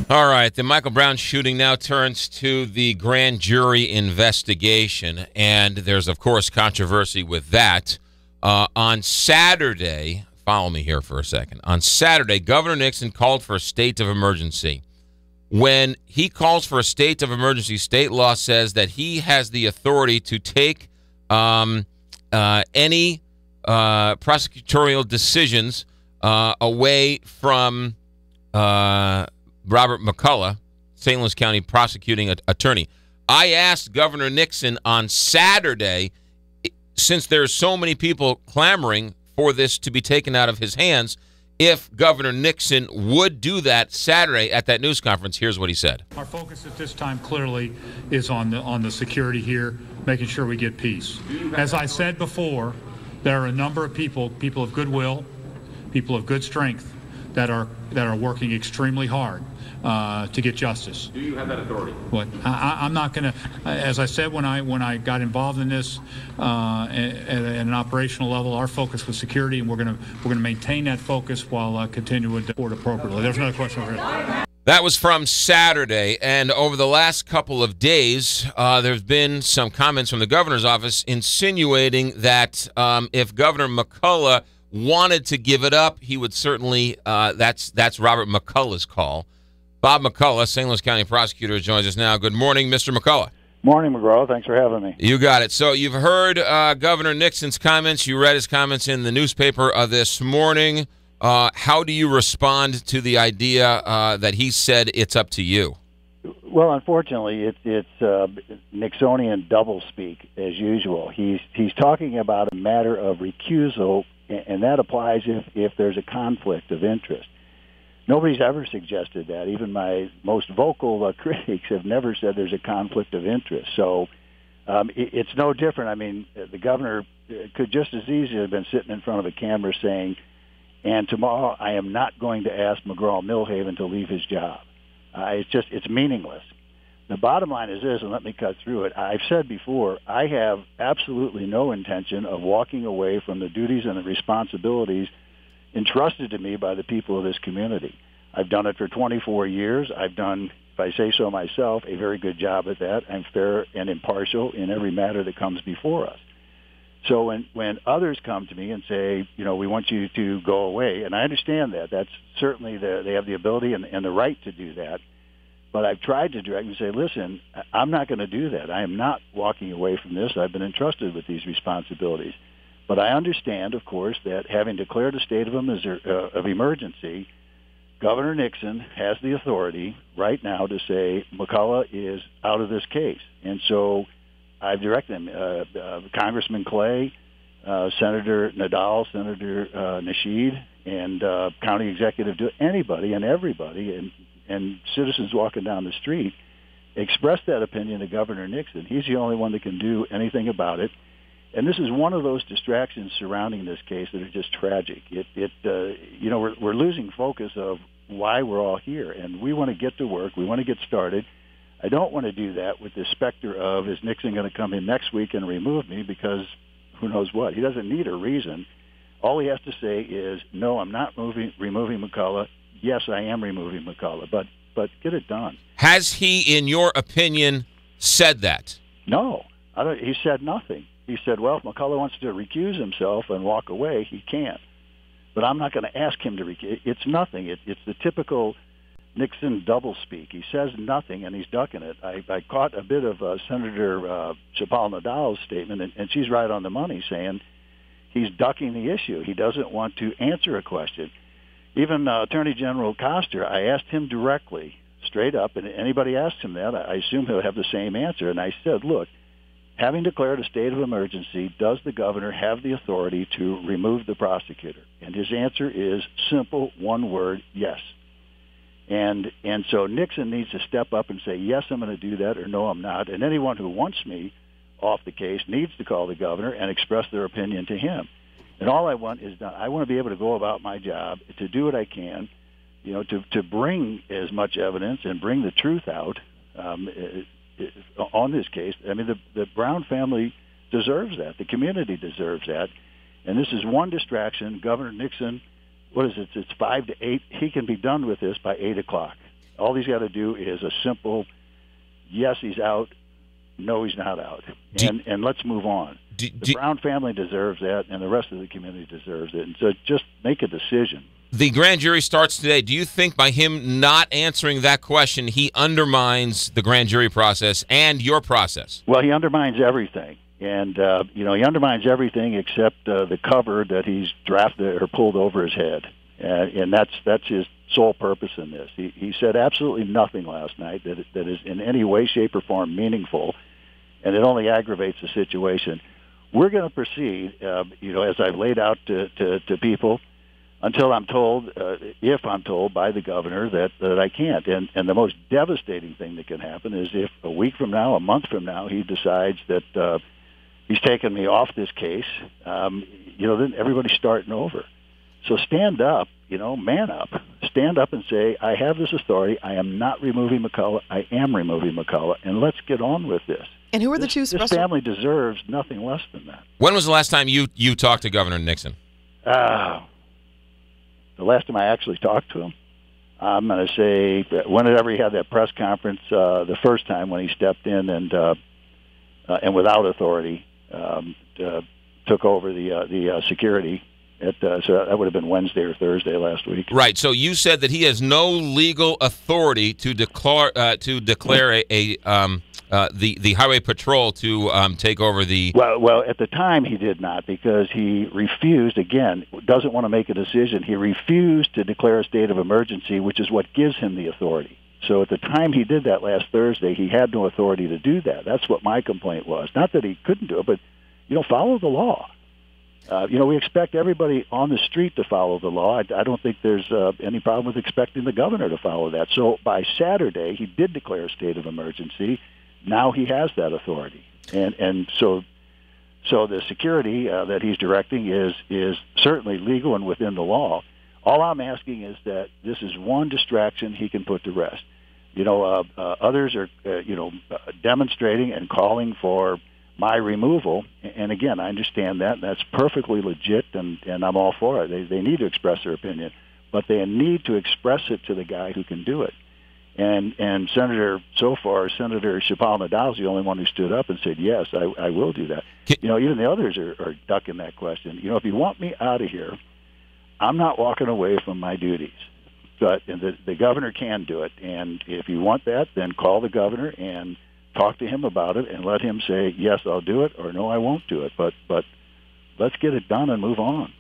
All right, the Michael Brown shooting now turns to the grand jury investigation, and there's, of course, controversy with that. On Saturday, follow me here for a second. On Saturday, Governor Nixon called for a state of emergency. When he calls for a state of emergency, state law says that he has the authority to take any prosecutorial decisions away from Robert McCulloch, St. Louis County prosecuting attorney. I asked Governor Nixon on Saturday, since there's so many people clamoring for this to be taken out of his hands, if Governor Nixon would do that Saturday at that news conference. Here's what he said. Our focus at this time clearly is on the security here, making sure we get peace. As I said before, there are a number of people of goodwill, people of good strength, that are working extremely hard to get justice. Do you have that authority? What? I'm not going to. As I said when I got involved in this at an operational level, our focus was security, and we're going to maintain that focus while continuing to report appropriately. There's another question over here. That was from Saturday, and over the last couple of days, there's been some comments from the governor's office insinuating that if Governor McCulloch wanted to give it up, he would certainly. That's Robert McCulloch's call. Bob McCulloch, St. Louis County prosecutor, joins us now. Good morning, Mr. McCulloch. Morning, McGraw. Thanks for having me. You got it. So you've heard Governor Nixon's comments. You read his comments in the newspaper this morning. How do you respond to the idea that he said it's up to you? Well, unfortunately, it's Nixonian doublespeak as usual. He's talking about a matter of recusal, and that applies if there's a conflict of interest. Nobody's ever suggested that. Even my most vocal critics have never said there's a conflict of interest. So it's no different. I mean, the governor could just as easily have been sitting in front of a camera saying, and tomorrow I am not going to ask McGraw-Milhaven to leave his job. It's meaningless. The bottom line is this, and let me cut through it. I've said before, I have absolutely no intention of walking away from the duties and the responsibilities entrusted to me by the people of this community. I've done it for 24 years. I've done, if I say so myself, a very good job at that. I'm fair and impartial in every matter that comes before us. So when others come to me and say, we want you to go away, and I understand that. That's certainly they have the ability and the right to do that. But I've tried to direct and say, listen, I'm not going to do that. I am not walking away from this. I've been entrusted with these responsibilities. But I understand, of course, that having declared a state of emergency, Governor Nixon has the authority right now to say McCulloch is out of this case. And so I've directed him, Congressman Clay, Senator Nadal, Senator Nasheed, and County Executive, anybody and everybody, and citizens walking down the street, express that opinion to Governor Nixon. He's the only one that can do anything about it. And this is one of those distractions surrounding this case that are just tragic. We're losing focus of why we're all here, and we want to get to work. We want to get started. I don't want to do that with the specter of, is Nixon going to come in next week and remove me, because who knows what. He doesn't need a reason. All he has to say is, no, I'm not removing McCulloch. Yes, I am removing McCulloch, but get it done. Has he, in your opinion, said that? No. He said nothing. He said, well, if McCulloch wants to recuse himself and walk away, he can. But I'm not going to ask him to recuse. It's nothing. It's the typical Nixon doublespeak. He says nothing, and he's ducking it. I caught a bit of Senator Chapal Nadal's statement, and she's right on the money, saying he's ducking the issue. He doesn't want to answer a question. Even Attorney General Koster, I asked him directly, straight up, and anybody asks him that, I assume he'll have the same answer. And I said, look, having declared a state of emergency, does the governor have the authority to remove the prosecutor? And his answer is simple, one word, yes. And so Nixon needs to step up and say, yes, I'm going to do that, or no, I'm not. And anyone who wants me off the case needs to call the governor and express their opinion to him. And all I want is I want to be able to go about my job, to do what I can, to bring as much evidence and bring the truth out on this case. I mean, the Brown family deserves that. The community deserves that. And this is one distraction. Governor Nixon, what is it? It's 5 to 8. He can be done with this by 8 o'clock. All he's got to do is a simple, yes, he's out, no, he's not out, and let's move on. The Brown family deserves that, and the rest of the community deserves it. And so just make a decision. The grand jury starts today. Do you think by him not answering that question, he undermines the grand jury process and your process? Well, he undermines everything. And, he undermines everything except the cover that he's drafted or pulled over his head. And that's his sole purpose in this. He said absolutely nothing last night that is in any way, shape, or form meaningful, and it only aggravates the situation. We're going to proceed, as I've laid out to people, until I'm told, if I'm told by the governor that I can't. And the most devastating thing that can happen is if a week from now, a month from now, he decides that he's taken me off this case, then everybody's starting over. So stand up, man up. Stand up and say, I have this authority. I am not removing McCulloch. I am removing McCulloch, and let's get on with this. And who are the two special? This family deserves nothing less than that. When was the last time you talked to Governor Nixon? The last time I actually talked to him, I'm going to say whenever he had that press conference, the first time when he stepped in and without authority took over the security. So that would have been Wednesday or Thursday last week. Right. So you said that he has no legal authority to declare the highway patrol to take over the. Well, at the time he did not, because he refused. Again, doesn't want to make a decision. He refused to declare a state of emergency, which is what gives him the authority. So at the time he did that last Thursday, he had no authority to do that. That's what my complaint was. Not that he couldn't do it, but follow the law. We expect everybody on the street to follow the law. I don't think there's any problem with expecting the governor to follow that. So by Saturday, he did declare a state of emergency. Now he has that authority, and so the security that he's directing is certainly legal and within the law. All I'm asking is that this is one distraction he can put to rest. Others are demonstrating and calling for my removal, and again, I understand that. That's perfectly legit, and I'm all for it. They need to express their opinion, but they need to express it to the guy who can do it. And Senator Shapal Nadal is the only one who stood up and said, yes, I will do that. Even the others are ducking that question. If you want me out of here, I'm not walking away from my duties. But the governor can do it, and if you want that, then call the governor and talk to him about it and let him say, yes, I'll do it, or no, I won't do it. But let's get it done and move on.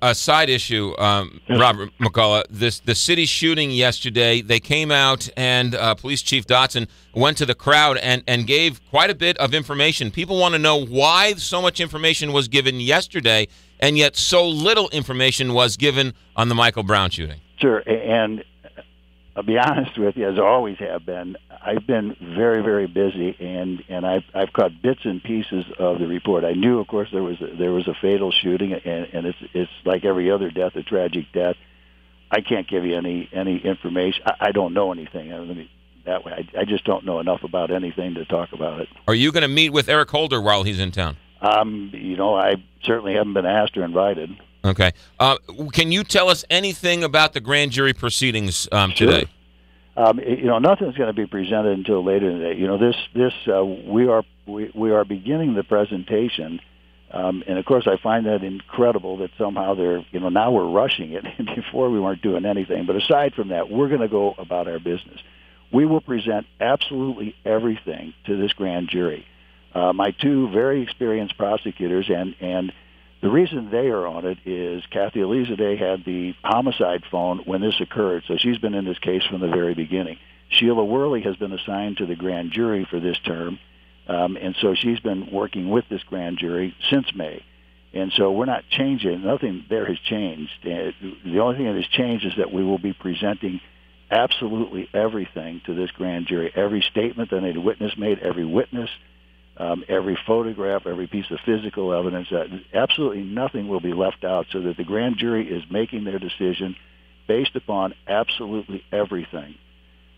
A side issue, Robert McCulloch, the city shooting yesterday, they came out and Police Chief Dotson went to the crowd and gave quite a bit of information. People want to know why so much information was given yesterday and yet so little information was given on the Michael Brown shooting. Sure, and I'll be honest with you, as I always have been, I've been very, very busy, and I've caught bits and pieces of the report. I knew, of course, there was a fatal shooting, and it's like every other death, a tragic death. I can't give you any information. I don't know anything. That way, I just don't know enough about anything to talk about it. Are you going to meet with Eric Holder while he's in town? I certainly haven't been asked or invited. Okay. Can you tell us anything about the grand jury proceedings today? Nothing's going to be presented until later in the day. We are beginning the presentation, and of course I find that incredible that somehow now we're rushing it. Before we weren't doing anything, but aside from that, we're going to go about our business. We will present absolutely everything to this grand jury. My two very experienced prosecutors, and the reason they are on it is Kathy Elizade had the homicide phone when this occurred, so she's been in this case from the very beginning. Sheila Worley has been assigned to the grand jury for this term, and so she's been working with this grand jury since May. And so we're not changing. Nothing there has changed. The only thing that has changed is that we will be presenting absolutely everything to this grand jury. Every statement that a witness made, every witness, every photograph, every piece of physical evidence, absolutely nothing will be left out, so that the grand jury is making their decision based upon absolutely everything,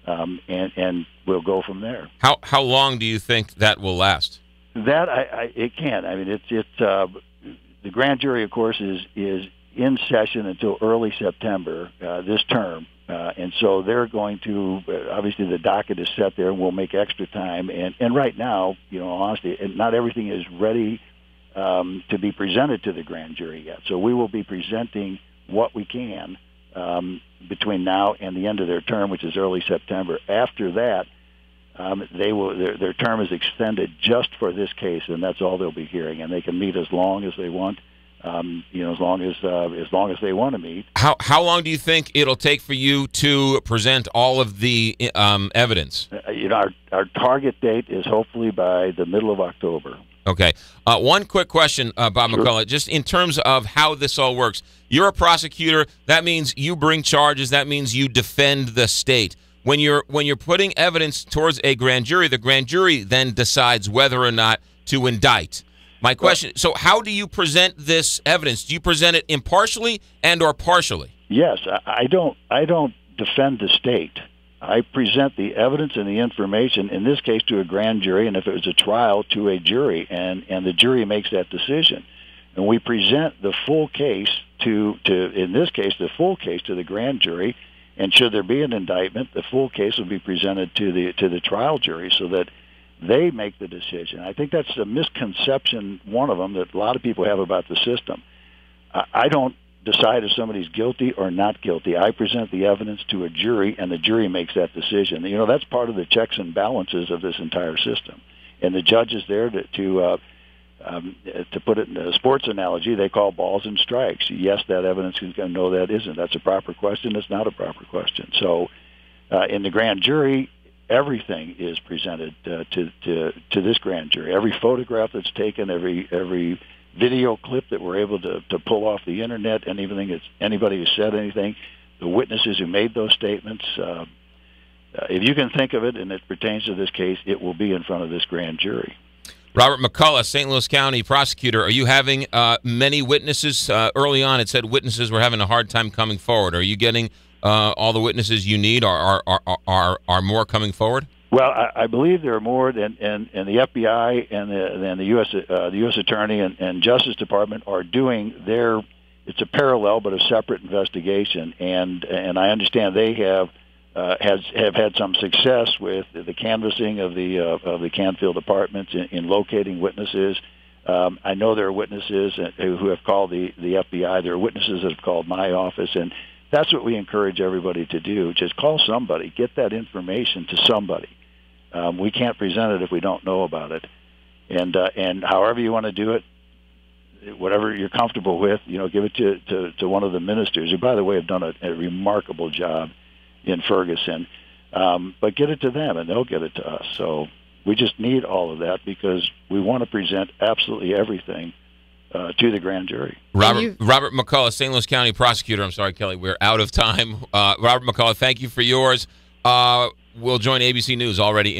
and we'll go from there. How long do you think that will last? That it can. I mean, it's the grand jury, of course, is in session until early September this term. And so they're going to, obviously the docket is set there and we'll make extra time. And right now, honestly, not everything is ready to be presented to the grand jury yet. So we will be presenting what we can between now and the end of their term, which is early September. After that, their term is extended just for this case, and that's all they'll be hearing. And they can meet as long as they want. As long as they want to meet. How long do you think it'll take for you to present all of the evidence? Our target date is hopefully by the middle of October. Okay. One quick question, Bob Sure. McCulloch, just in terms of how this all works. You're a prosecutor. That means you bring charges. That means you defend the state. When you're putting evidence towards a grand jury, the grand jury then decides whether or not to indict. My question, so how do you present this evidence? Do you present it impartially and or partially? Yes, I don't defend the state. I present the evidence and the information, in this case to a grand jury, and if it was a trial, to a jury, and the jury makes that decision. And we present the full case in this case, the full case to the grand jury, and should there be an indictment, the full case will be presented to the trial jury so that they make the decision. I think that's a misconception, one of them, that a lot of people have about the system. I don't decide if somebody's guilty or not guilty. I present the evidence to a jury, and the jury makes that decision. That's part of the checks and balances of this entire system. And the judge is there to put it in a sports analogy, they call balls and strikes. Yes, that evidence is going to know that isn't. That's a proper question. It's not a proper question. So in the grand jury, everything is presented to this grand jury. Every photograph that's taken, every video clip that we're able to pull off the internet, and anybody who said anything, the witnesses who made those statements. If you can think of it, and it pertains to this case, it will be in front of this grand jury. Robert McCulloch, St. Louis County prosecutor, are you having many witnesses? Early on, it said witnesses were having a hard time coming forward. Are you getting all the witnesses you need? Are more coming forward? Well, I believe there are more than and the FBI and the U.S. Attorney and Justice Department are doing their. It's a parallel but a separate investigation, and I understand they have had some success with the canvassing of the Canfield apartments in locating witnesses. I know there are witnesses who have called the FBI. There are witnesses that have called my office, and that's what we encourage everybody to do. Just call somebody, get that information to somebody. We can't present it if we don't know about it, and however you want to do it, whatever you're comfortable with, give it to one of the ministers, who, by the way, have done a remarkable job in Ferguson. But get it to them, and they'll get it to us. So we just need all of that because we want to present absolutely everything to the grand jury. Robert McCulloch, St. Louis County prosecutor. I'm sorry, Kelly, we're out of time. Robert McCulloch, thank you for yours. We'll join ABC News already.